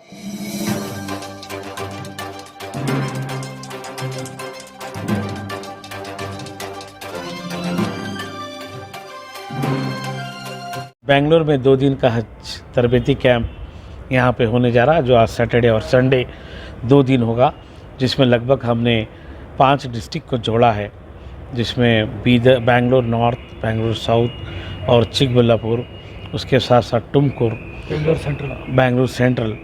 बेंगलोर में 2 दिन का हज तरबेती कैंप यहाँ पे होने जा रहा है, जो आज सैटरडे और संडे 2 दिन होगा, जिसमें लगभग हमने 5 डिस्ट्रिक्ट को जोड़ा है, जिसमें बीदर, बेंगलोर नॉर्थ, बेंगलोर साउथ और चिकबल्लापुर, उसके साथ साथ टुमकुर, बेंगलोर सेंट्रल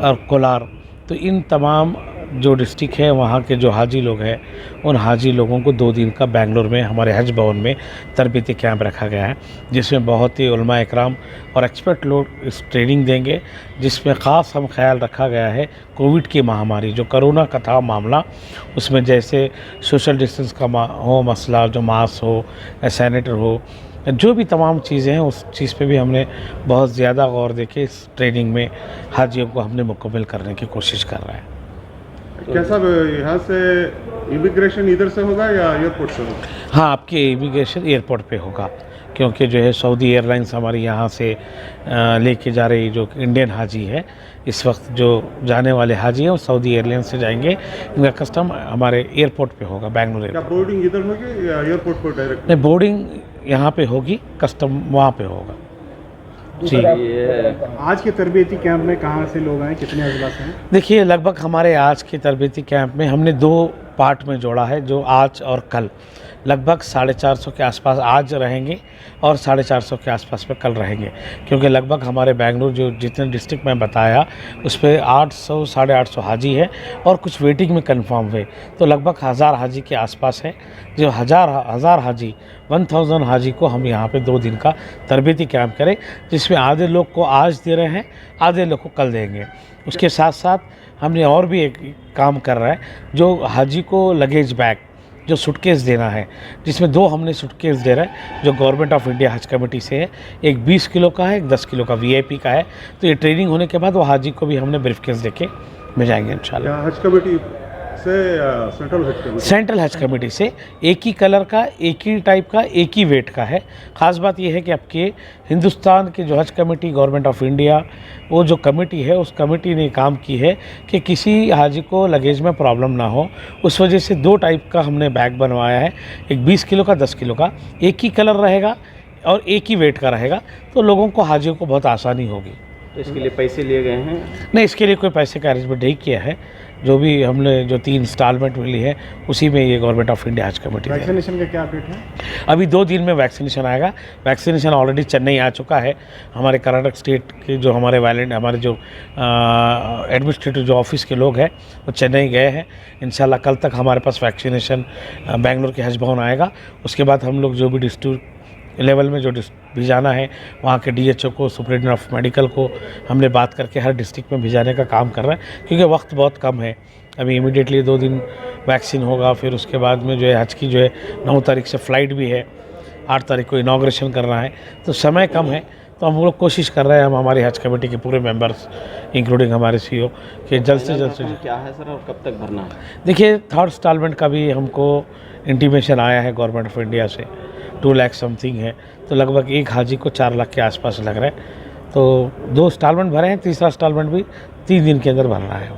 और कोलार। तो इन तमाम जो डिस्ट्रिक्ट है वहाँ के जो हाजी लोग हैं, उन हाजी लोगों को 2 दिन का बेंगलोर में हमारे हज भवन में तरबीती कैंप रखा गया है, जिसमें बहुत ही उलमा इकराम और एक्सपर्ट लोग इस ट्रेनिंग देंगे, जिसमें ख़ास हम ख्याल रखा गया है कोविड की महामारी, जो कोरोना का था मामला, उसमें जैसे सोशल डिस्टेंस का हो मसला, जो मास्क हो या सैनिटर हो, जो भी तमाम चीज़ें हैं, उस चीज़ पे भी हमने बहुत ज़्यादा गौर देके इस ट्रेनिंग में हाजियों को हमने मुकम्मल करने की कोशिश कर रहे हैं। क्या साहब, यहाँ से इमिग्रेशन इधर से होगा या एयरपोर्ट से होगा? हाँ, आपके इमिग्रेशन एयरपोर्ट पे होगा, क्योंकि जो है सऊदी एयरलाइंस हमारी यहाँ से लेके जा रही जो इंडियन हाजी है, इस वक्त जो जाने वाले हाजी हैं वो सऊदी एयरलाइंस से जाएंगे। इनका कस्टम हमारे एयरपोर्ट पे होगा, बेंगलुरु एयरपोर्ट। क्या बोर्डिंग इधर होगी या एयरपोर्ट पर डायरेक्ट? नहीं, बोर्डिंग यहाँ पे होगी, कस्टम वहाँ पे होगा जी। आज के तरबियती कैंप में कहाँ से लोग आए, कितने अजला से हैं? देखिए, लगभग हमारे आज के तरबियती कैंप में हमने 2 पार्ट में जोड़ा है, जो आज और कल लगभग 450 के आसपास आज रहेंगे और 450 के आसपास में कल रहेंगे, क्योंकि लगभग हमारे बेंगलुरु जो जितने डिस्ट्रिक्ट में बताया उस पर 800 साढ़े 800 हाजी है और कुछ वेटिंग में कंफर्म हुए, तो लगभग 1000 हाजी के आसपास है। जो हज़ार हाजी 1000 हाजी को हम यहाँ पे 2 दिन का तरबियती कैंप करें, जिसमें आधे लोग को आज दे रहे हैं, आधे लोग को कल देंगे। उसके साथ साथ हमने और भी एक काम कर रहा है, जो हाजी को लगेज बैग, जो सूटकेस देना है, जिसमें 2 हमने सूटकेस दे रहे हैं, जो गवर्नमेंट ऑफ इंडिया हज कमेटी से है, एक 20 किलो का है, एक 10 किलो का VIP का है। तो ये ट्रेनिंग होने के बाद वो हाजी को भी हमने ब्रीफकेस देके भेजाएंगे इंशाल्लाह। हज कमेटी से सेंट्रल हज कमेटी से एक ही कलर का, एक ही टाइप का, एक ही वेट का है। ख़ास बात यह है कि आपके हिंदुस्तान के जो हज कमेटी, गवर्नमेंट ऑफ इंडिया, वो जो कमेटी है, उस कमेटी ने काम की है कि किसी हाजी को लगेज में प्रॉब्लम ना हो। उस वजह से 2 टाइप का हमने बैग बनवाया है, एक 20 किलो का, 10 किलो का, एक ही कलर रहेगा और एक ही वेट का रहेगा, तो लोगों को, हाजियों को बहुत आसानी होगी। तो इसके लिए पैसे लिए गए हैं? नहीं, इसके लिए कोई पैसे का अरेंजमेंट नहीं किया है। जो भी हमने जो 3 इंस्टॉलमेंट मिली है, उसी में ये गवर्नमेंट ऑफ इंडिया हज कमेटी। वैक्सीनेशन का क्या अपडेट है? अभी 2 दिन में वैक्सीनेशन आएगा। वैक्सीनेशन ऑलरेडी चेन्नई आ चुका है। हमारे कर्नाटक स्टेट के जो हमारे जो एडमिनिस्ट्रेटिव जो ऑफिस के लोग हैं, वो चेन्नई गए हैं। इंशाल्लाह कल तक हमारे पास वैक्सीनेशन बेंगलुरु के हज भवन आएगा। उसके बाद हम लोग जो भी डिस्ट्रिक्ट लेवल में जो भिजाना है, वहाँ के DHO को, सुपरिटेंडेंट ऑफ मेडिकल को हमने बात करके हर डिस्ट्रिक्ट में भिजाने का काम कर रहे हैं, क्योंकि वक्त बहुत कम है। अभी इमीडिएटली 2 दिन वैक्सीन होगा, फिर उसके बाद में जो है हज की जो है 9 तारीख से फ़्लाइट भी है, 8 तारीख को इनाग्रेशन करना है, तो समय कम है। तो हम लोग कोशिश कर रहे हैं, हम हमारी हज कमेटी के पूरे मेंबर्स इंक्लूडिंग हमारे CEO कि जल्द से जल्द क्या है सर, और कब तक भरना है? देखिए, 3rd इंस्टॉलमेंट का भी हमको इंटीमेशन आया है गवर्नमेंट ऑफ इंडिया से, 2 लाख समथिंग है, तो लगभग एक हाजी को 4 लाख के आसपास लग रहा है। तो 2 इंस्टॉलमेंट भरे हैं, 3रा इंस्टॉलमेंट भी 3 दिन के अंदर भरना है,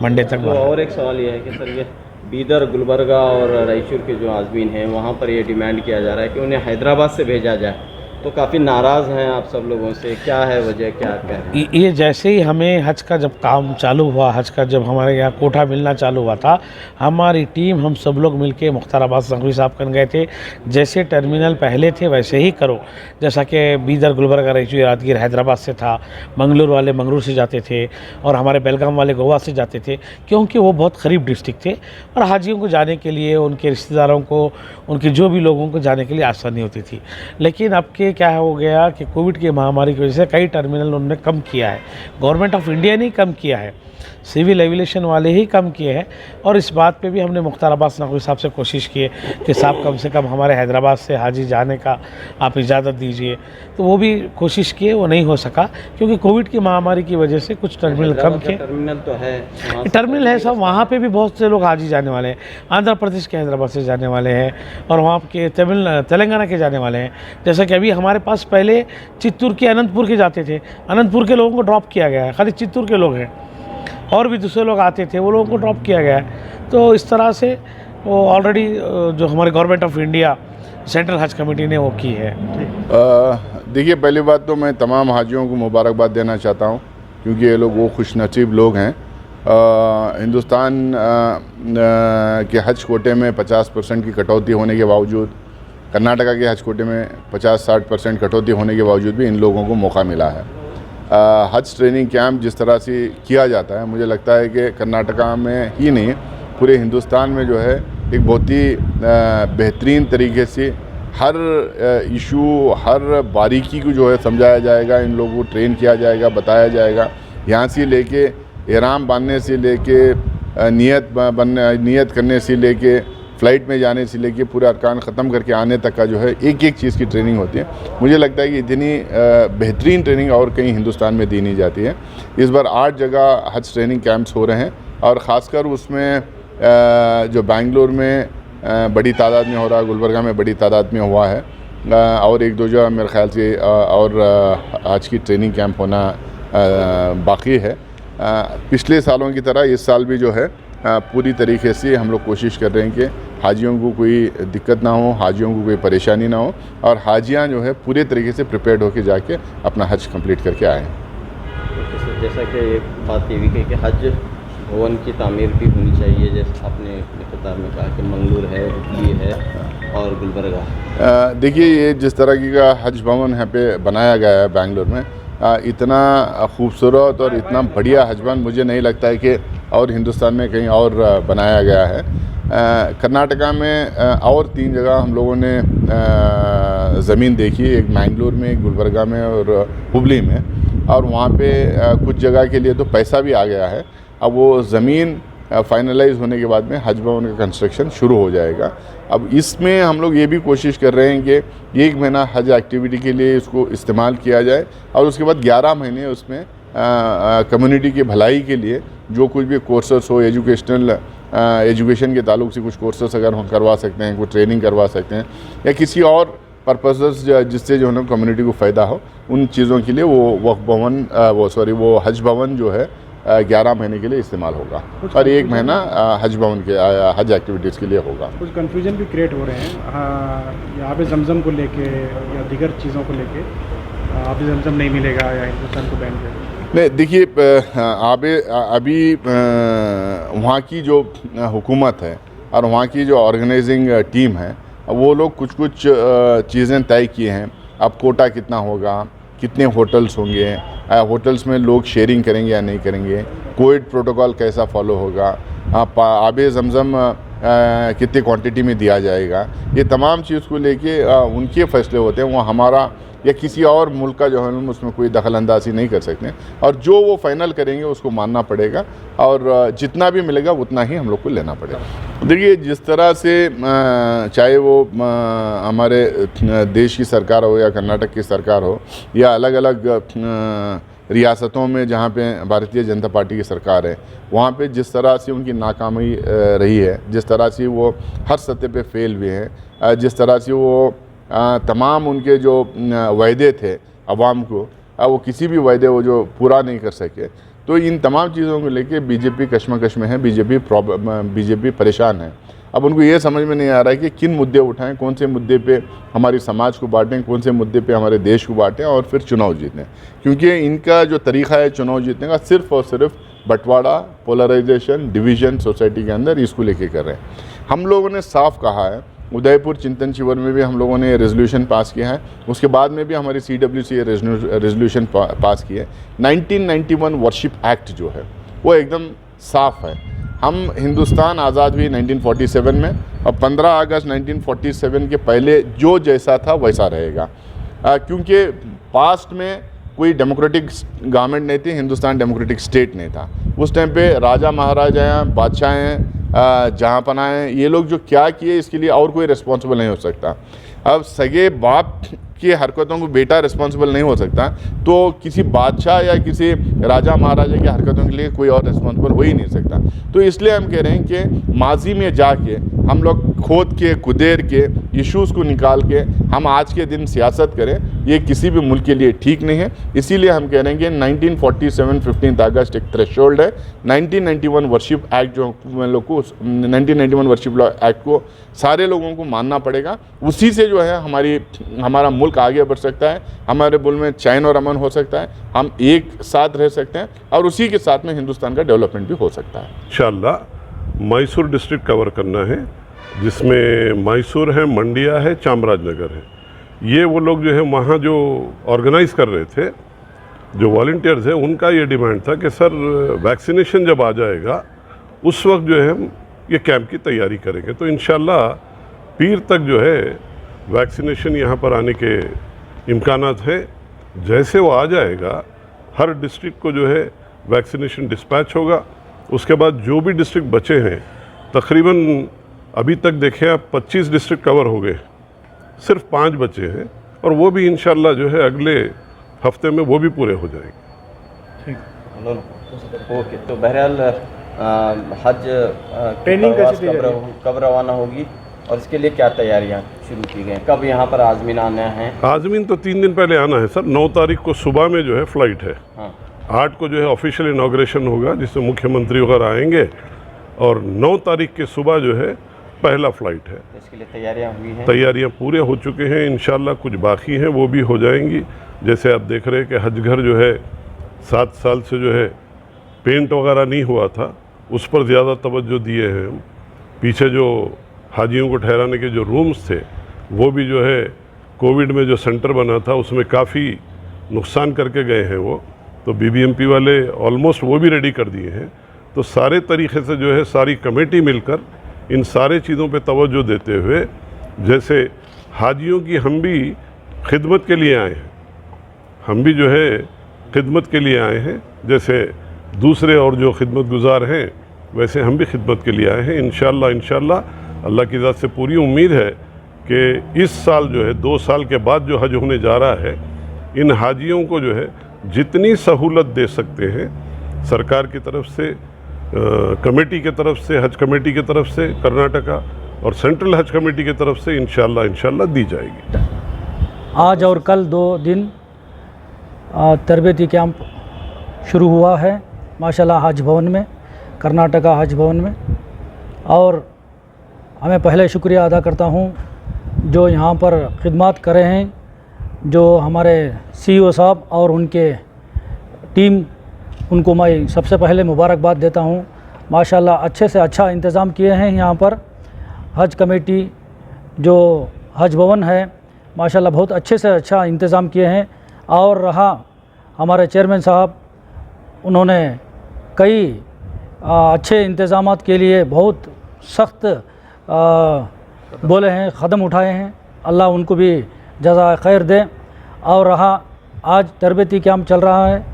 मंडे तक भरना है। और एक सवाल ये है कि सर, ये बीदर, गुलबर्गा और रायचूर के जो आज़मीन हैं, वहाँ पर ये डिमांड किया जा रहा है कि उन्हें हैदराबाद से भेजा जाए, तो काफ़ी नाराज़ हैं आप सब लोगों से, क्या है वजह, क्या कह रहे हैं? ये जैसे ही हमें हज का जब काम चालू हुआ, हज का जब हमारे यहाँ कोटा मिलना चालू हुआ था, हमारी टीम, हम सब लोग मिलके मुख्तार अब्बास नकवी साहब कर गए थे, जैसे टर्मिनल पहले थे वैसे ही करो, जैसा कि बीदर, गुलबर्गा, रायचूर, यादगीर हैदराबाद से था, मंगलूर वाले मंगलूर से जाते थे और हमारे बेलगाम वाले गोवा से जाते थे, क्योंकि वो बहुत करीब डिस्ट्रिक्ट थे और हाजियों को जाने के लिए, उनके रिश्तेदारों को, उनके जो भी लोगों को जाने के लिए आसानी होती थी। लेकिन अब के क्या हो गया कि कोविड की महामारी की वजह से कई टर्मिनल उन्होंने कम किया है, गवर्नमेंट ऑफ इंडिया ने कम किया है, सिविल एविएशन वाले ही कम किए हैं। और इस बात पे भी हमने मुख्तार अब्बास नकवी साहब से कोशिश की है कि साहब कम से कम हमारे हैदराबाद से हाजी जाने का आप इजाज़त दीजिए, तो वो भी कोशिश किए, वो नहीं हो सका क्योंकि कोविड की महामारी की वजह से कुछ टर्मिनल कम किए। टर्मिनल तो है, टर्मिनल है सब, वहाँ पे भी बहुत से लोग हाजी जाने वाले हैं, आंध्र प्रदेश के हैदराबाद से जाने वाले हैं और वहाँ के तेलंगाना के जाने वाले हैं। जैसा कि अभी हमारे पास पहले चित्तूर के, अनंतपुर के जाते थे, अनंतपुर के लोगों को ड्रॉप किया गया है, खाली चित्तूर के लोग हैं। और भी दूसरे लोग आते थे, वो लोगों को ड्रॉप किया गया है। तो इस तरह से वो ऑलरेडी जो हमारे गवर्नमेंट ऑफ इंडिया सेंट्रल हज कमेटी ने वो की है। देखिए, पहली बात तो मैं तमाम हाजियों को मुबारकबाद देना चाहता हूँ, क्योंकि ये लोग वो खुशनसीब लोग हैं। हिंदुस्तान के हज कोटे में 50% की कटौती होने के बावजूद, कर्नाटका के हज कोटे में 50-60% कटौती होने के बावजूद भी इन लोगों को मौका मिला है। हज ट्रेनिंग कैंप जिस तरह से किया जाता है, मुझे लगता है कि कर्नाटका में ही नहीं, पूरे हिंदुस्तान में जो है एक बहुत ही बेहतरीन तरीके से हर इशू, हर बारीकी को जो है समझाया जाएगा, इन लोगों को ट्रेन किया जाएगा, बताया जाएगा। यहाँ से लेके एहराम बांधने से लेके नियत करने से लेके फ़्लाइट में जाने से लेके पूरे अरकान ख़त्म करके आने तक का जो है एक एक चीज़ की ट्रेनिंग होती है। मुझे लगता है कि इतनी बेहतरीन ट्रेनिंग और कहीं हिंदुस्तान में दी नहीं जाती है। इस बार 8 जगह हज ट्रेनिंग कैंप्स हो रहे हैं और ख़ासकर उसमें जो बेंगलोर में बड़ी तादाद में हो रहा है, गुलबर्गा में बड़ी तादाद में हुआ है, और 1-2 जगह मेरे ख्याल से और आज की ट्रेनिंग कैंप होना बाकी है। पिछले सालों की तरह इस साल भी जो है पूरी तरीके से हम लोग कोशिश कर रहे हैं कि हाजियों को कोई दिक्कत ना हो, हाजियों को कोई परेशानी ना हो, और हाजियाँ जो है पूरे तरीके से प्रिपेयर्ड होकर जाके अपना हज कंप्लीट करके आएँ। जैसा कि एक बात ये भी कही कि हज भवन की तामीर भी होनी चाहिए, जैसे आपने इफ्तिताह में कहा कि मंगलूर है, हुगली है और गुलबर्गा। देखिए, ये जिस तरह की का हज भवन यहाँ पे बनाया गया है बेंगलोर में, इतना खूबसूरत और इतना बढ़िया हज भवन मुझे नहीं लगता है कि और हिंदुस्तान में कहीं और बनाया गया है। कर्नाटका में और 3 जगह हम लोगों ने ज़मीन देखी, एक मैंगलोर में, एक गुलबर्गा में और हुबली में, और वहाँ पे कुछ जगह के लिए तो पैसा भी आ गया है। अब वो ज़मीन फाइनलाइज होने के बाद में हज भवन का कंस्ट्रक्शन शुरू हो जाएगा। अब इसमें हम लोग ये भी कोशिश कर रहे हैं कि 1 महीना हज एक्टिविटी के लिए इसको इस्तेमाल किया जाए, और उसके बाद 11 महीने उसमें कम्युनिटी की भलाई के लिए जो कुछ भी कोर्सेस हो, एजुकेशन के ताल्लुक से कुछ कोर्सेस अगर हम करवा सकते हैं, कुछ ट्रेनिंग करवा सकते हैं, या किसी और पर्पसेस जिससे जो है ना कम्युनिटी को फ़ायदा हो, उन चीज़ों के लिए वो हज भवन जो है 11 महीने के लिए इस्तेमाल होगा, और 1 महीना हज भवन के हज एक्टिविटीज़ के लिए होगा। कुछ कन्फ्यूजन भी क्रिएट हो रहे हैं यहाँ पे जमजम को लेके या दीगर चीज़ों को लेके, यहाँ पे जमजम नहीं मिलेगा या हिंदुस्तान को बैन कर। नहीं, देखिए, अभी वहाँ की जो हुकूमत है और वहाँ की जो ऑर्गेनाइजिंग टीम है, वो लोग कुछ चीज़ें तय किए हैं। अब कोटा कितना होगा, कितने होटल्स होंगे, होटल्स में लोग शेयरिंग करेंगे या नहीं करेंगे, कोविड प्रोटोकॉल कैसा फॉलो होगा, आबे ज़मज़म कितनी क्वांटिटी में दिया जाएगा, ये तमाम चीज़ को लेके उनके फैसले होते हैं। वो हमारा या किसी और मुल्क का जो है हम उसमें कोई दखल अंदाजी नहीं कर सकते, और जो वो फाइनल करेंगे उसको मानना पड़ेगा, और जितना भी मिलेगा उतना ही हम लोग को लेना पड़ेगा। देखिए, जिस तरह से चाहे वो हमारे देश की सरकार हो या कर्नाटक की सरकार हो या अलग अलग रियासतों में जहाँ पे भारतीय जनता पार्टी की सरकार है, वहाँ पे जिस तरह से उनकी नाकामी रही है, जिस तरह से वो हर सतह पे फेल हुए हैं, जिस तरह से वो तमाम उनके जो वायदे थे अवाम को, वो किसी भी वायदे वो जो पूरा नहीं कर सके, तो इन तमाम चीज़ों को लेके बीजेपी कश्मकश में है, बीजेपी परेशान है। अब उनको ये समझ में नहीं आ रहा है कि किन मुद्दे उठाएं, कौन से मुद्दे पे हमारी समाज को बांटें, कौन से मुद्दे पे हमारे देश को बांटें और फिर चुनाव जीतें, क्योंकि इनका जो तरीक़ा है चुनाव जीतने का सिर्फ़ और सिर्फ बंटवारा, पोलराइजेशन, डिवीज़न सोसाइटी के अंदर, इसको लेके कर रहे हैं। हम लोगों ने साफ कहा है, उदयपुर चिंतन शिविर में भी हम लोगों ने रेजोल्यूशन पास किया है, उसके बाद में भी हमारी CWC रेजोल्यूशन पास की है। 1991 वर्शिप एक्ट जो है वो एकदम साफ़ है। हम हिंदुस्तान आज़ाद हुई 1947 में, और 15 अगस्त 1947 के पहले जो जैसा था वैसा रहेगा, क्योंकि पास्ट में कोई डेमोक्रेटिक गवर्नमेंट नहीं थी, हिंदुस्तान डेमोक्रेटिक स्टेट नहीं था। उस टाइम पे राजा महाराजा, बादशाहें, जहाँ पनाहें, ये लोग जो क्या किए इसके लिए और कोई रिस्पॉन्सिबल नहीं हो सकता। अब सगे बाप की हरकतों को बेटा रिस्पॉन्सिबल नहीं हो सकता, तो किसी बादशाह या किसी राजा महाराजा की हरकतों के लिए कोई और रिस्पॉन्सिबल हो ही नहीं सकता। तो इसलिए हम कह रहे हैं कि माजी में जाके हम लोग खोद के कुदेर के इश्यूज़ को निकाल के हम आज के दिन सियासत करें, ये किसी भी मुल्क के लिए ठीक नहीं है। इसीलिए हम कह रहे हैं कि 1947 15 अगस्त एक थ्रेशोल्ड है। 1991 वर्शिप एक्ट जो हम लोग को 1991 वर्शिप एक्ट को सारे लोगों को मानना पड़ेगा। उसी से जो है हमारा मुल्क आगे बढ़ सकता है, हमारे मुल्क में चैन और अमन हो सकता है, हम एक साथ रह सकते हैं और उसी के साथ में हिंदुस्तान का डेवलपमेंट भी हो सकता है। इंशाअल्लाह मैसूर डिस्ट्रिक्ट कवर करना है, जिसमें मैसूर है, मंडिया है, चामराजनगर है। ये वो लोग जो है वहाँ जो ऑर्गेनाइज़ कर रहे थे, जो वॉलंटियर्स हैं, उनका ये डिमांड था कि सर वैक्सीनेशन जब आ जाएगा उस वक्त जो है हम ये कैंप की तैयारी करेंगे। तो इंशाअल्लाह पीर तक जो है वैक्सीनेशन यहाँ पर आने के इम्कानात है। जैसे वो आ जाएगा हर डिस्ट्रिक्ट को जो है वैक्सीनेशन डिस्पैच होगा। उसके बाद जो भी डिस्ट्रिक्ट बचे हैं, तकरीबन अभी तक देखें आप 25 डिस्ट्रिक्ट कवर हो गए, सिर्फ 5 बचे हैं और वो भी इंशाल्लाह जो है अगले हफ्ते में वो भी पूरे हो जाएंगे। ओके, तो बहरहाल हज ट्रेनिंग कैसी दी जा रही है? कब रवाना होगी और इसके लिए क्या तैयारियां शुरू की गई हैं? कब यहाँ पर आज़मीन आना है? आज़मीन तो 3 दिन पहले आना है सर। 9 तारीख को सुबह में जो है फ़्लाइट है। हाँ, 8 को जो है ऑफिशियल इनाग्रेशन होगा जिसमें मुख्यमंत्री वगैरह आएंगे और 9 तारीख के सुबह जो है पहला फ़्लाइट है। तो इसके लिए तैयारियां हुई हैं? तैयारियां पूरे हो चुके हैं, इंशाल्लाह कुछ बाकी हैं वो भी हो जाएंगी। जैसे आप देख रहे हैं कि हज घर जो है 7 साल से जो है पेंट वगैरह नहीं हुआ था, उस पर ज़्यादा तवज्जो दिए हैं हम। पीछे जो हाजियों को ठहराने के जो रूम्स थे वो भी जो है कोविड में जो सेंटर बना था उसमें काफ़ी नुकसान करके गए हैं वो, तो BBMP वाले ऑलमोस्ट वो भी रेडी कर दिए हैं। तो सारे तरीक़े से जो है सारी कमेटी मिलकर इन सारे चीज़ों पे तवज्जो देते हुए, जैसे हाजियों की हम भी खिदमत के लिए आए हैं, हम भी जो है खिदमत के लिए आए हैं, जैसे दूसरे और जो खिदमत गुजार हैं वैसे हम भी खिदमत के लिए आए हैं। इंशाअल्लाह अल्लाह की ज़ात से पूरी उम्मीद है कि इस साल जो है 2 साल के बाद जो हज होने जा रहा है, इन हाजियों को जो है जितनी सहूलत दे सकते हैं सरकार की तरफ से, कमेटी की तरफ से, हज कमेटी की तरफ से कर्नाटका और सेंट्रल हज कमेटी की तरफ से इंशाअल्लाह दी जाएगी। आज और कल 2 दिन तरबेती कैंप शुरू हुआ है माशाल्लाह हज भवन में, कर्नाटका हज भवन में। और हमें पहले शुक्रिया अदा करता हूँ जो यहाँ पर खिदमत कर रहे हैं, जो हमारे CEO साहब और उनके टीम, उनको मैं सबसे पहले मुबारकबाद देता हूँ। माशाल्लाह अच्छे से अच्छा इंतज़ाम किए हैं यहाँ पर। हज कमेटी जो हज भवन है माशाल्लाह बहुत अच्छे से अच्छा इंतज़ाम किए हैं। और रहा हमारे चेयरमैन साहब, उन्होंने कई अच्छे इंतज़ामात के लिए बहुत सख्त बोले हैं, क़दम उठाए हैं, अल्लाह उनको भी जज़ा खैर दे। और रहा आज तरबेती कैंप चल रहा है,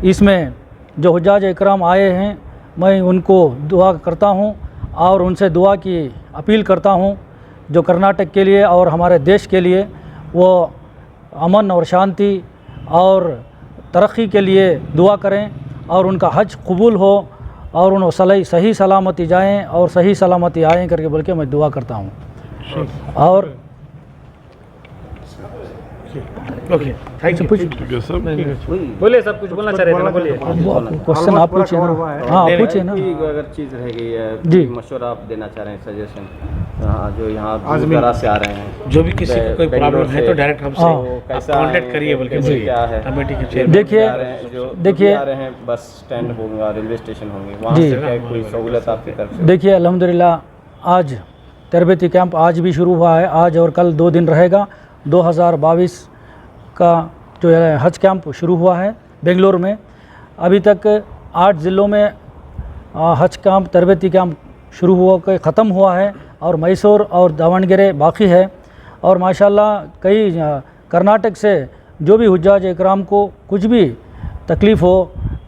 इसमें जो हुज्जाज इकराम आए हैं मैं उनको दुआ करता हूं और उनसे दुआ की अपील करता हूं, जो कर्नाटक के लिए और हमारे देश के लिए वो अमन और शांति और तरक्की के लिए दुआ करें और उनका हज कबूल हो और उन सही सलामती जाएं और सही सलामती आएँ करके बोल के मैं दुआ करता हूं। और ओके, थैंक यू। बोलिए, सब कुछ बोलना चाह रहे थे ना, बोलिए। क्वेश्चन आप पूछिए ना। हाँ पूछिए ना। अगर चीज़ रह गई है जी, मशवरा आप देना चाह रहे हैं, सजेशन, जो यहाँ दूर से आ रहे हैं, जो भी किसी को कोई प्रॉब्लम है तो डायरेक्ट हमसे कैसा कांटेक्ट करिए बोल के क्या है कमेटी के चेयरमैन। देखिए आ रहे हैं, बस स्टैंड होगा, रेलवे स्टेशन होंगे, वहाँ से क्या कोई सहूलत आपकी तरफ से? देखिए अल्हम्दुलिल्लाह आज तरबेती कैंप आज भी शुरू हुआ है, आज और कल 2 दिन रहेगा। 2022 का जो है हज कैंप शुरू हुआ है बेंगलोर में। अभी तक 8 ज़िलों में हज कैंप, तरबेती कैंप शुरू हुआ के ख़त्म हुआ है और मैसूर और दावणगेरे बाकी है। और माशाल्लाह कई कर्नाटक से जो भी हुज्जाज इकराम को कुछ भी तकलीफ़ हो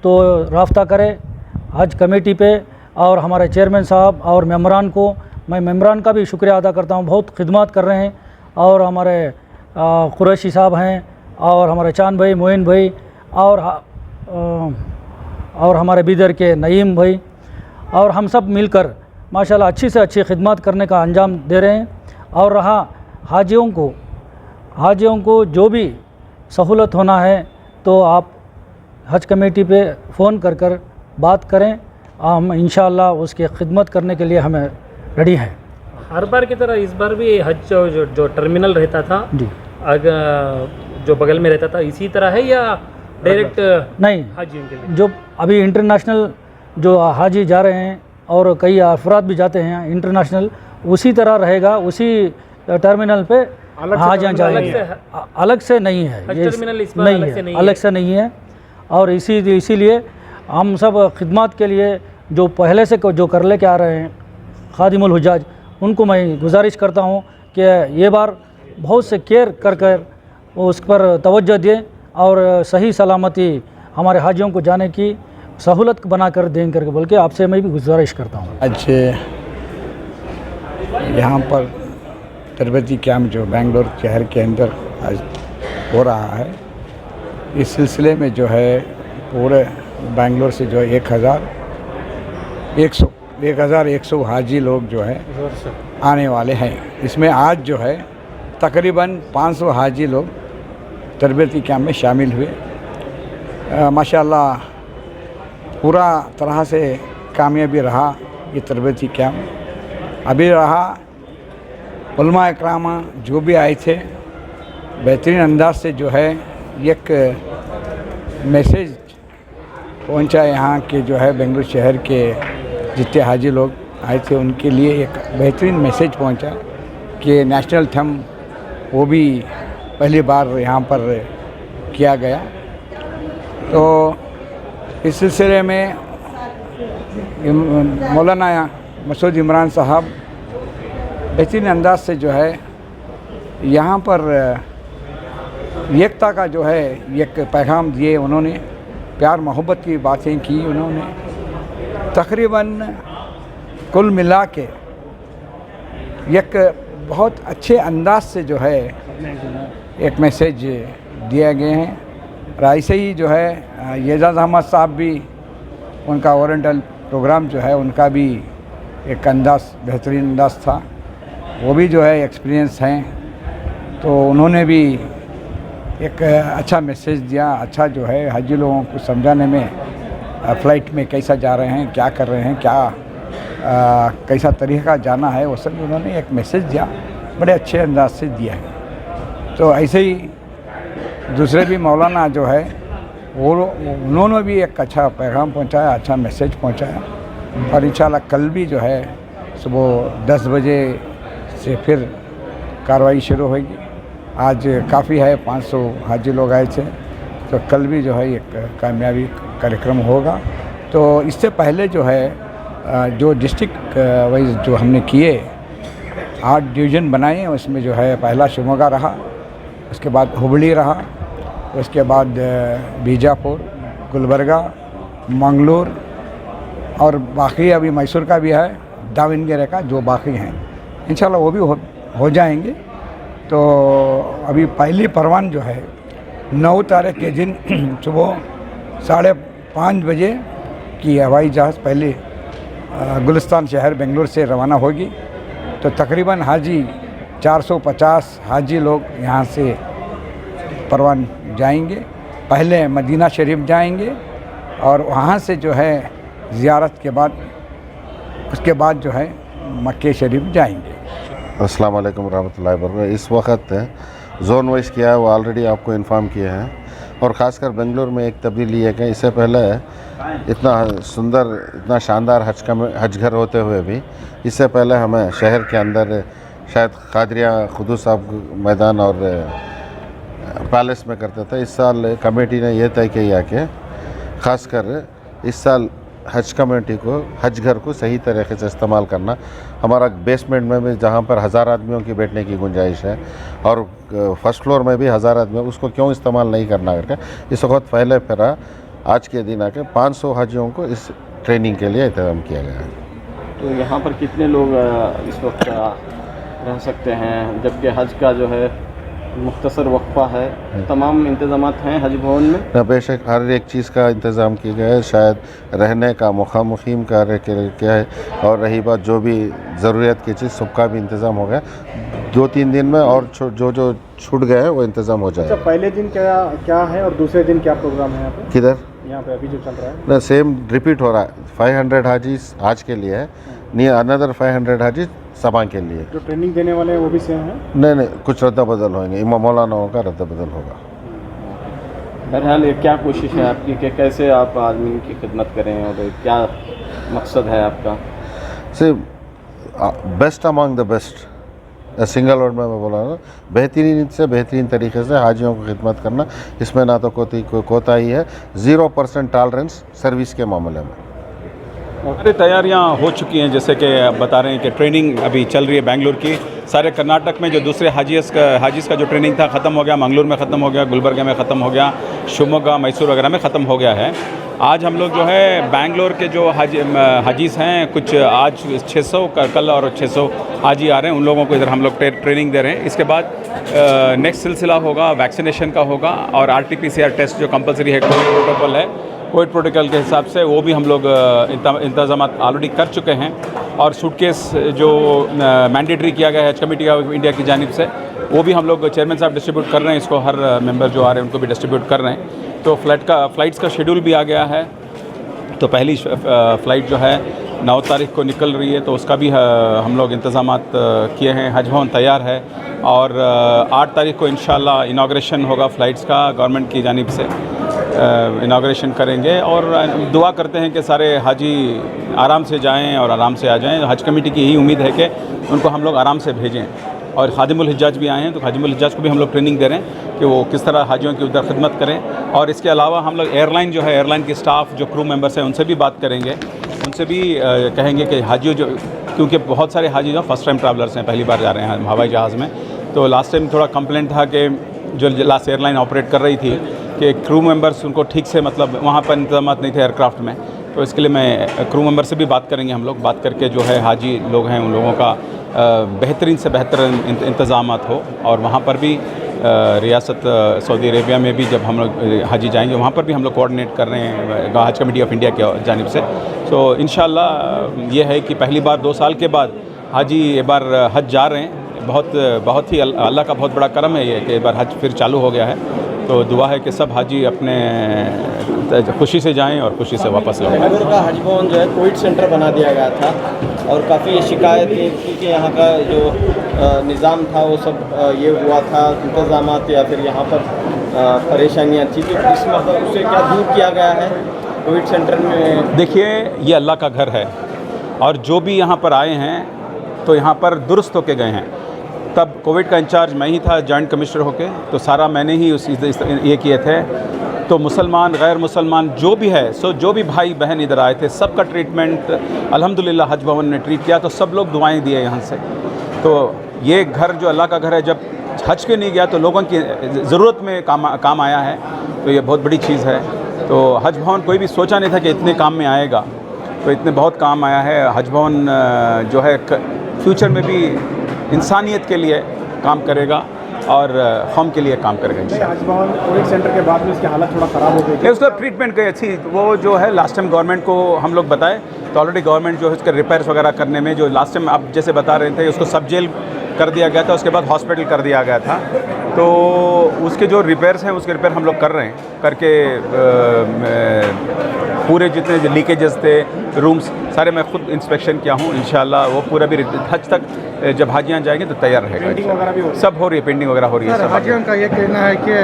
तो राब्ता करें हज कमेटी पे। और हमारे चेयरमैन साहब और मेम्बरान को, मैं मेम्बरान का भी शुक्रिया अदा करता हूँ, बहुत खिदमत कर रहे हैं। और हमारे कुरैशी साहब हैं और हमारे चांद भाई, मोइन भाई और हमारे बीदर के नईम भाई, और हम सब मिलकर माशाल्लाह अच्छी से अच्छी खिदमत करने का अंजाम दे रहे हैं। और रहा हाजियों को जो भी सहूलत होना है तो आप हज कमेटी पे फ़ोन कर बात करें, हम इंशाअल्लाह उसकी खिदमत करने के लिए हमें रेडी हैं। हर बार की तरह इस बार भी हज जो टर्मिनल रहता था जी, अगर जो बगल में रहता था इसी तरह है या डायरेक्ट नहीं, हाजियों के लिए? जो अभी इंटरनेशनल जो हाजी जा रहे हैं और कई अफराद भी जाते हैं इंटरनेशनल, उसी तरह रहेगा, उसी टर्मिनल पे हाजियाँ जाएंगे, अलग से नहीं है, हज ये टर्मिनल इस बार नहीं अलग से है, नहीं अलग से नहीं है। और इसीलिए हम सब खिदमत के लिए जो पहले से जो कर ले के आ रहे हैं खादिमुल हुज्जाज, उनको मैं गुजारिश करता हूँ कि ये बार बहुत से केयर कर उस पर तवज्जो दें और सही सलामती हमारे हाजियों को जाने की सहूलत बनाकर दें करके बोल के आपसे मैं भी गुजारिश करता हूँ। आज यहाँ पर तरबती कैंप जो बेंगलोर शहर के अंदर आज हो रहा है, इस सिलसिले में जो है पूरे बेंगलोर से जो 1100 हाजी लोग जो है आने वाले हैं। इसमें आज जो है तकरीबन 500 हाजी लोग तरबती कैंप में शामिल हुए। माशाअल्लाह पूरा तरह से कामयाबी रहा ये तरबती कैंप। अभी रहा उलमा इकरामा जो भी आए थे बेहतरीन अंदाज से जो है एक मैसेज पहुंचा यहाँ के जो है बेंगलुरु शहर के जितने हाजी लोग आए थे उनके लिए एक बेहतरीन मैसेज पहुंचा कि नेशनल थम वो भी पहली बार यहाँ पर किया गया। तो इस सिलसिले में मौलाना मसूद इमरान साहब बेहतरीन अंदाज से जो है यहाँ पर एकता का जो है एक पैगाम दिए, उन्होंने प्यार मोहब्बत की बातें की। उन्होंने तकरीबन कुल मिला के एक बहुत अच्छे अंदाज से जो है एक मैसेज दिए गए हैं। और ऐसे ही जो है एजाज़ अहमद साहब भी, उनका ओरिएंटल प्रोग्राम जो है उनका भी एक अंदाज बेहतरीन अंदाज था, वो भी जो है एक्सपीरियंस हैं। तो उन्होंने भी एक अच्छा मैसेज दिया, अच्छा जो है हाजी लोगों को समझाने में, फ़्लाइट में कैसा जा रहे हैं, क्या कर रहे हैं, क्या कैसा तरीक़ा जाना है, वो सब उन्होंने एक मैसेज दिया, बड़े अच्छे अंदाज से दिया है। तो ऐसे ही दूसरे भी मौलाना जो है वो उन्होंने भी एक अच्छा पैगाम पहुंचाया, अच्छा मैसेज पहुंचाया। और इंशाल्लाह कल भी जो है सुबह 10 बजे से फिर कार्रवाई शुरू होगी। आज काफ़ी है, 500 हाजी लोग आए थे, तो कल भी जो है एक कामयाबी कार्यक्रम होगा। तो इससे पहले जो है जो डिस्ट्रिक्ट वाइज जो हमने किए 8 डिवीज़न बनाए, उसमें जो है पहला शिमोगा रहा, उसके बाद हुबली रहा, उसके बाद बीजापुर, गुलबर्गा, मंगलूर और बाकी अभी मैसूर का भी है, दावनगेरे का जो बाकी हैं इंशाल्लाह वो भी हो जाएंगे। तो अभी पहली परवान जो है 9 तारीख के दिन सुबह 5:30 बजे की हवाई जहाज़ पहले गुलिस्तान शहर बेंगलुरु से रवाना होगी। तो तकरीबन हाजी 450 हाजी लोग यहाँ से परवान जाएंगे। पहले मदीना शरीफ जाएंगे और वहाँ से जो है ज़ियारत के बाद उसके बाद जो है मक्के शरीफ जाएंगे। अस्सलाम वालेकुम रहमतुल्लाहि व बरकातहू। इस वक्त जोन वाइज किया है वो ऑलरेडी आपको इन्फॉर्म किया है, और ख़ासकर बेंगलुरु में एक तब्दीली है कि इससे पहले इतना सुंदर, इतना शानदार हज घर होते हुए भी इससे पहले हमें शहर के अंदर शायद कादरिया खुदू साहब मैदान और पैलेस में करते थे। इस साल कमेटी ने यह तय किया कि ख़ासकर इस साल हज कमेटी को हज घर को सही तरीके से इस्तेमाल करना, हमारा बेसमेंट में भी जहाँ पर 1000 आदमियों की बैठने की गुंजाइश है और फर्स्ट फ्लोर में भी 1000 आदमी, उसको क्यों इस्तेमाल नहीं करना करके इस वक्त पहले फिर आज के दिन आके 500 हाजियों को इस ट्रेनिंग के लिए इंतज़ाम किया गया है। तो यहाँ पर कितने लोग इस वक्त रह सकते हैं, जबकि हज का जो है मुख्तसर वक्फा है, तमाम इंतज़ामात हैं हज भवन में? बेशक हर एक चीज़ का इंतज़ाम किया गया है, शायद रहने का मुक़ीम कार्य क्या है, और रही बात जो भी ज़रूरत की चीज़ सबका भी इंतज़ाम हो गया। 2-3 दिन में, और जो छूट गए हैं वो इंतज़ाम हो अच्छा, जाएगा। पहले दिन क्या है और दूसरे दिन क्या प्रोग्राम है यहाँ पे? किधर? यहाँ पे अभी जो चल रहा है ना, सेम रिपीट हो रहा है। 500 हाजीज आज के लिए है, नहीं अनदर 500 हाजीज सबा के लिए। जो ट्रेनिंग देने वाले हैं वो भी सेम है? नहीं, कुछ रद्द बदल होंगे, इमाम मौलानाओं का रद्द बदल होगा। बहरहाल ये क्या कोशिश है आपकी कि कैसे आप आदमी की खिदमत करें और क्या मकसद है आपका? सिर्फ best among the best, single word में मैं बोला ना, बेहतरीन से बेहतरीन तरीके से हाजियों को खिदमत करना, इसमें ना तो कोई कोताही है। 0% टॉलरेंस सर्विस के मामले में। सारी तैयारियां हो चुकी हैं, जैसे कि आप बता रहे हैं कि ट्रेनिंग अभी चल रही है बेंगलुरु की। सारे कर्नाटक में जो दूसरे हाजीज़ का जो ट्रेनिंग था ख़त्म हो गया, मंगलुरु में ख़त्म हो गया, गुलबर्गा में ख़त्म हो गया, शिवमोगा, मैसूर वगैरह में ख़त्म हो गया है। आज हम लोग जो है बेंगलोर के जो हाजीज़ हैं, कुछ आज 600 कल और 600 हाजी आ रहे हैं, उन लोगों को इधर हम लोग ट्रेनिंग दे रहे हैं। इसके बाद नेक्स्ट सिलसिला होगा वैक्सीनेशन का होगा, और RT-PCR टेस्ट जो कंपलसरी है, कोविड प्रोटोकॉल है, कोविड प्रोटोकॉल के हिसाब से वो भी हम लोग इंतजाम ऑलरेडी कर चुके हैं। और सूटकेस जो मैंडेटरी किया गया है हज कमेटी ऑफ इंडिया की जानिब से, वो भी हम लोग चेयरमैन साहब डिस्ट्रीब्यूट कर रहे हैं, इसको हर मेंबर जो आ रहे हैं उनको भी डिस्ट्रीब्यूट कर रहे हैं। तो फ़्लाइट्स का शेड्यूल भी आ गया है। तो पहली फ़्लाइट जो है 9 तारीख को निकल रही है, तो उसका भी हम लोग इंतज़ामात किए हैं। हज भवन तैयार है, और 8 तारीख को इंशाल्लाह इनाग्रेशन होगा फ़्लाइट्स का, गवर्नमेंट की जानिब से इनाग्रेशन करेंगे। और दुआ करते हैं कि सारे हाजी आराम से जाएं और आराम से आ जाएं। हज कमेटी की यही उम्मीद है कि उनको हम लोग आराम से भेजें। और खादिमुल हिज्जाज भी आए हैं, तो खादिमुल हिज्जाज को भी हम लोग ट्रेनिंग दे रहे हैं कि वो किस तरह हाजियों की उधर खिदमत करें। और इसके अलावा हम लोग एयरलाइन जो है, एयरलाइन की स्टाफ जो क्रू मेंबर्स हैं, उनसे भी बात करेंगे, उनसे भी कहेंगे कि हाजियों जो, क्योंकि बहुत सारे हाजी जो फर्स्ट टाइम ट्रैवलर्स हैं, पहली बार जा रहे हैं हवाई जहाज़ में। तो लास्ट टाइम थोड़ा कंप्लेंट था कि जो लास्ट एयरलाइन ऑपरेट कर रही थी कि क्रू मेंबर्स उनको ठीक से, मतलब वहाँ पर इंतजाम नहीं थे एयरक्राफ्ट में। तो इसके लिए मैं क्रू मेंबर से भी बात करेंगे हम लोग, बात करके जो है हाजी लोग हैं उन लोगों का बेहतरीन से बेहतर इंतज़ामात हो। और वहाँ पर भी रियासत सऊदी अरेबिया में भी जब हम लोग हाजी जाएंगे, वहाँ पर भी हम लोग कोऑर्डिनेट कर रहे हैं हज कमेटी ऑफ इंडिया की जानिब से। तो इंशाल्लाह ये है कि पहली बार 2 साल के बाद हाजी एक बार हज जा रहे हैं। बहुत ही अल्लाह का बहुत बड़ा करम है ये कि एक बार हज फिर चालू हो गया है। तो दुआ है कि सब हाजी अपने खुशी से जाएं और खुशी से वापस लौटें। बेंगलुरु का हज भवन जो है कोविड सेंटर बना दिया गया था, और काफ़ी शिकायत ये थी कि यहाँ का जो निज़ाम था वो सब ये हुआ था, इंतज़ामात या फिर यहाँ पर परेशानियाँ थी। तो इस मतलब उसे क्या दूर किया गया है कोविड सेंटर में? देखिए, ये अल्लाह का घर है, और जो भी यहाँ पर आए हैं तो यहाँ पर दुरुस्त होके गए हैं। तब कोविड का इंचार्ज मैं ही था, जॉइंट कमिश्नर होके, तो सारा मैंने ही ये किए थे। तो मुसलमान गैर मुसलमान जो भी है, सो जो भी भाई बहन इधर आए थे, सबका ट्रीटमेंट अल्हम्दुलिल्लाह हज भवन ने ट्रीट किया। तो सब लोग दुआएं दिए यहाँ से। तो ये घर जो अल्लाह का घर है, जब हज के नहीं गया तो लोगों की ज़रूरत में काम आया है। तो ये बहुत बड़ी चीज़ है। तो हज भवन कोई भी सोचा नहीं था कि इतने काम में आएगा, तो इतने बहुत काम आया है। हज भवन जो है फ्यूचर में भी इंसानियत के लिए काम करेगा और कौम के लिए काम करेगा। हज भवन कोविड सेंटर के बाद में इसकी हालत थोड़ा ख़राब हो गई थी, उसका ट्रीटमेंट कोई अच्छी, वो जो है लास्ट टाइम गवर्नमेंट को हम लोग बताए, तो ऑलरेडी गवर्नमेंट जो है उसके रिपेयर्स वगैरह करने में, जो लास्ट टाइम आप जैसे बता रहे थे, उसको सब जेल कर दिया गया था, उसके बाद हॉस्पिटल कर दिया गया था। तो उसके जो रिपेयर्स हैं, उसके रिपेयर हम लोग कर रहे हैं, करके पूरे जितने लीकेजेस थे, रूम्स सारे मैं खुद इंस्पेक्शन किया हूँ। इंशाल्लाह वो पूरा भी हज तक जब हाजियाँ जाएंगे तो तैयार रहेगा। पेंटिंग वगैरह भी सब हो रही है, पेंटिंग वगैरह हो रही है। सब हाजियों का ये कहना है कि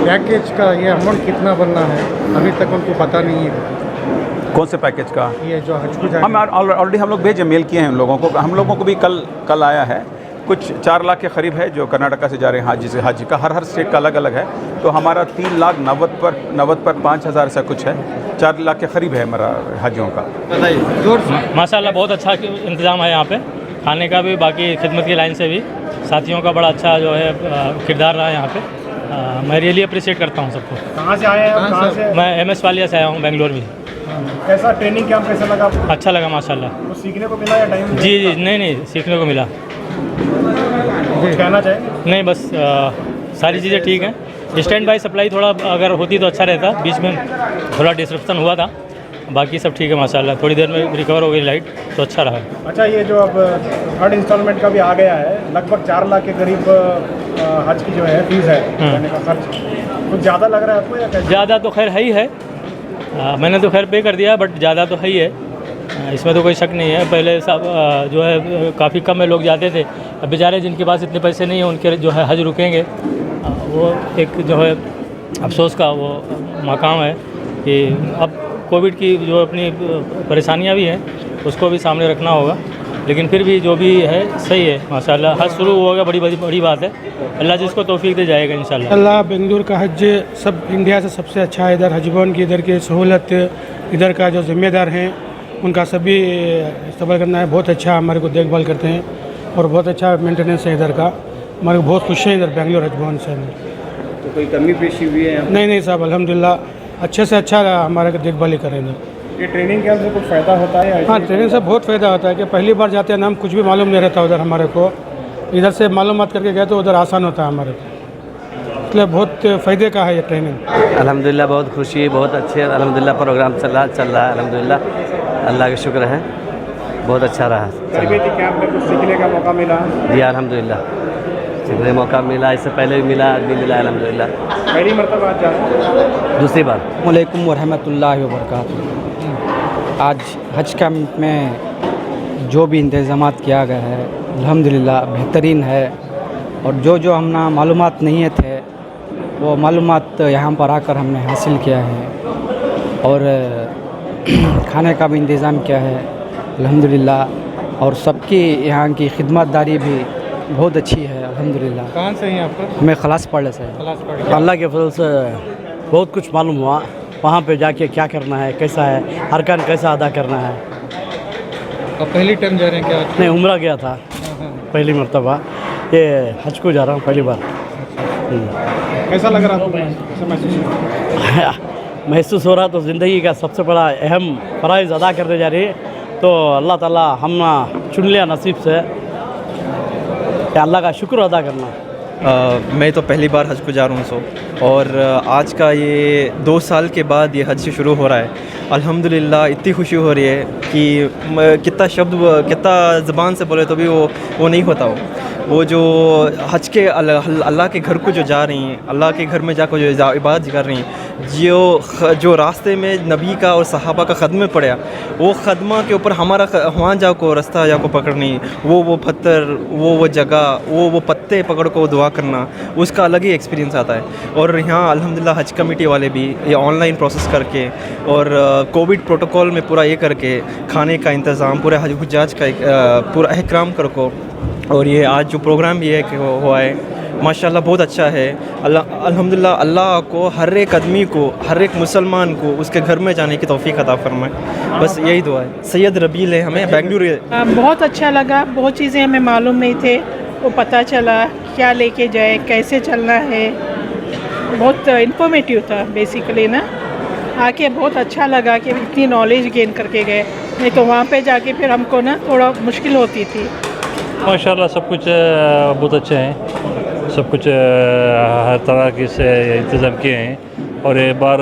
पैकेज का ये अमाउंट कितना बनना है, अभी तक उनको पता नहीं है। कौन से पैकेज का? ये जो हज को हम ऑलरेडी हम लोग भेजे, मेल किए हैं उन लोगों को। हम लोगों को भी कल आया है। कुछ 4 लाख के करीब है जो कर्नाटका से जा रहे हैं हाजी का। हर स्टेट का अलग अलग है। तो हमारा 3,90,000 पर 5,000 ऐसा कुछ है। 4 लाख के करीब है हमारा हाजियों का। माशाल्लाह बहुत अच्छा इंतज़ाम है यहाँ पे, खाने का भी, बाकी खिदमत की लाइन से भी साथियों का बड़ा अच्छा जो है किरदार रहा है यहाँ पे। मैं रियली अप्रिशिएट करता हूँ सबको। कहाँ से आए हैं आप? कहाँ से? मैं MS वालिया से आया हूँ, बेंगलोर में। कैसा ट्रेनिंग कैंप कैसा लगा आपको? अच्छा लगा माशाल्लाह। कुछ सीखने को मिला या टाइम? जी नहीं सीखने को मिला। कुछ कहना चाहेंगे? नहीं, बस सारी चीज़ें ठीक हैं। स्टैंड बाई सप्लाई थोड़ा अगर होती तो अच्छा रहता, बीच में थोड़ा डिस्ट्रप्शन हुआ था, बाकी सब ठीक है माशाल्लाह। थोड़ी देर में रिकवर हो गई लाइट, तो अच्छा रहा। अच्छा, ये जो अब थर्ड इंस्टॉलमेंट का भी आ गया है, लगभग 4 लाख के करीब हज की जो है फीस है, जाने का खर्च कुछ ज़्यादा लग रहा है आपको या कैसे? ज़्यादा तो खैर है ही है, मैंने तो खैर पे कर दिया, बट ज़्यादा तो है ही है, इसमें तो कोई शक नहीं है। पहले सब जो है काफ़ी कम में लोग जाते थे, अब बेचारे जिनके पास इतने पैसे नहीं हैं उनके जो है हज रुकेंगे, वो एक जो है अफसोस का वो मकाम है कि अब कोविड की जो अपनी परेशानियां भी हैं उसको भी सामने रखना होगा, लेकिन फिर भी जो भी है सही है माशाल्लाह। हज शुरू हो गया, बड़ी बात है, अल्लाह जिसको तौफीक दे जाएगा इंशाल्लाह। अल्लाह बेंगलुरु का हज सब इंडिया से सबसे अच्छा है। इधर हज भवन की इधर की सहूलत, इधर का जो जिम्मेदार हैं उनका सभी इस्तेमाल करना है, बहुत अच्छा हमारे को देखभाल करते हैं और बहुत अच्छा मेंटेनेंस है इधर का। हमारे को बहुत खुश हैं इधर बेंगलुरु हज भवन से। तो कोई कमी पेशी हुई है? नहीं साहब, अल्हम्दुलिल्लाह अच्छे से अच्छा हमारे को देखभाल ही करेंगे। ये ट्रेनिंग के से कुछ फ़ायदा होता है? हाँ, ट्रेनिंग से बहुत फ़ायदा होता है कि पहली बार जाते हैं ना, हम कुछ भी मालूम नहीं रहता उधर हमारे को, इधर से मालूमात करके गए तो उधर आसान होता है हमारे को, इसलिए बहुत फ़ायदे का है ये ट्रेनिंग। अल्हम्दुलिल्लाह बहुत खुशी है, बहुत अच्छे अल्हम्दुलिल्लाह प्रोग्राम चल रहा है अल्हम्दुलिल्लाह, अल्लाह का शुक्र है, बहुत अच्छा रहा। तरबियती कैंप में कुछ सीखने का मौका मिला? जी अल्हम्दुलिल्लाह, सीखने मौका मिला, इससे पहले भी मिला, आदमी मिला अल्हम्दुलिल्लाह। पहली मरतबा आज जा रहे हैं? दूसरी बार। वालेकुम वरहमतुल्लाहि वबरकातुहू। आज हज कैंप में जो भी इंतज़ाम किया गया है अल्हम्दुलिल्लाह बेहतरीन है, और जो हमने मालूमात नहीं थे वो मालूमात यहाँ पर आकर हमने हासिल किया है, और खाने का भी इंतज़ाम किया है अल्हम्दुलिल्लाह, और सबकी यहाँ की खिदमतदारी भी बहुत अच्छी है अल्हम्दुलिल्लाह। कहाँ से हैं आपका? हमें खलास पढ़ने से। अल्लाह के फजल से बहुत कुछ मालूम हुआ, वहाँ पे जाके क्या करना है, कैसा है, अरकान कैसा अदा करना है। अब पहली टाइम जा रहे हैं क्या? नहीं, उम्रा गया था पहली मरतबा, ये हज को जा रहा हूँ पहली बार। कैसा लग रहा है आपको? महसूस हो रहा तो ज़िंदगी का सबसे बड़ा अहम फ़राइज़ अदा करने जा रही है, तो अल्लाह ताला हमना चुन लिया नसीब से कि अल्लाह का शुक्र अदा करना। मैं तो पहली बार हज को जा रहा हूँ और आज का ये 2 साल के बाद ये हज शुरू हो रहा है। अल्हम्दुलिल्लाह इतनी खुशी हो रही है कि कितना शब्द, कितना ज़बान से बोले तो भी वो नहीं होता। वो जो हज के अल्लाह के घर को जो जा रही हैं, अल्लाह के घर में जाकर जो इबादत कर रही हैं, जो रास्ते में नबी का और सहाबा का ख़दमे पड़ा, वो ख़दमा के ऊपर हमारा वहाँ जाको रास्ता जाको पकड़नी, वो पत्थर, वो जगह, वो पत्ते पकड़ को दुआ करना, उसका अलग ही एक्सपीरियंस आता है। और यहाँ अल्हम्दुलिल्लाह हज कमेटी वाले भी ये ऑनलाइन प्रोसेस करके और कोविड प्रोटोकॉल में पूरा ये करके खाने का इंतज़ाम, पूरे हुज्जाज का पूरा एहतराम करको, और ये आज जो प्रोग्राम भी है कि हुआ है माशाल्लाह बहुत अच्छा है। अल्हम्दुलिल्लाह अल्लाह को हर एक आदमी को, हर एक मुसलमान को उसके घर में जाने की तौफीक अता फरमाए, बस यही दुआ है। सैयद रबील है हमें बेंगलुरु। बहुत अच्छा लगा, बहुत चीज़ें हमें मालूम नहीं थे, वो पता चला क्या लेके जाए, कैसे चलना है, बहुत इन्फॉर्मेटिव था बेसिकली ना। आके बहुत अच्छा लगा कि इतनी नॉलेज गेन करके गए, नहीं तो वहाँ पे जाके फिर हमको ना थोड़ा मुश्किल होती थी। माशाल्लाह सब कुछ बहुत अच्छे हैं, सब कुछ हर तरह के से इंतज़ाम किए हैं, और ये बार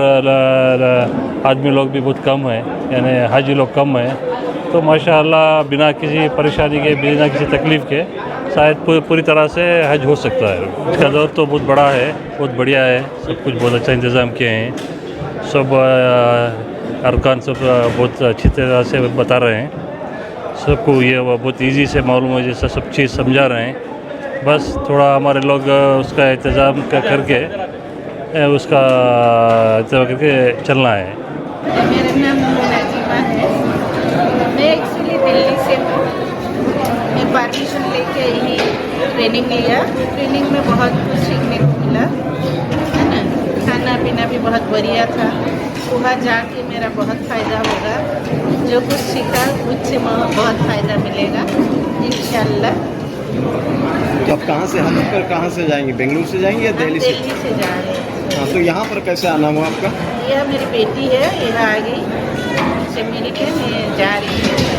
आदमी लोग भी बहुत कम है, यानी हाजी लोग कम हैं, तो माशाल्लाह बिना किसी परेशानी के, बिना किसी तकलीफ़ के शायद पूरी तरह से हज हो सकता है। इसका दौर तो बहुत बड़ा है, बहुत बढ़िया है, सब कुछ बहुत अच्छा इंतज़ाम किए हैं, सब अरकान सब बहुत अच्छी तरह से बता रहे हैं, सबको ये बहुत इजी से मालूम है, जैसा सब चीज़ समझा रहे हैं। बस थोड़ा हमारे लोग उसका इंतज़ाम करके उसका इंतज़ाम करके चलना है। मेरा नाम नाजिमा है, मैं एक्चुअली दिल्ली से हूँ। मैं परमिशन लेके ही ट्रेनिंग लिया, ट्रेनिंग में बहुत कुछ सीखने को मिला है ना। खाना पीना भी बहुत बढ़िया था, वहाँ जाके मेरा बहुत फ़ायदा होगा, जो कुछ सीखा उससे बहुत फ़ायदा मिलेगा इंशाल्लाह। अब कहाँ से हम पर कहाँ से जाएंगे, बेंगलुरु से जाएंगे या दिल्ली से? दिल्ली से जा रहे हैं। हाँ, तो यहाँ पर कैसे आना हुआ आपका? यह मेरी बेटी है, यहाँ आ गई, से मिल के मैं जा रही हूँ।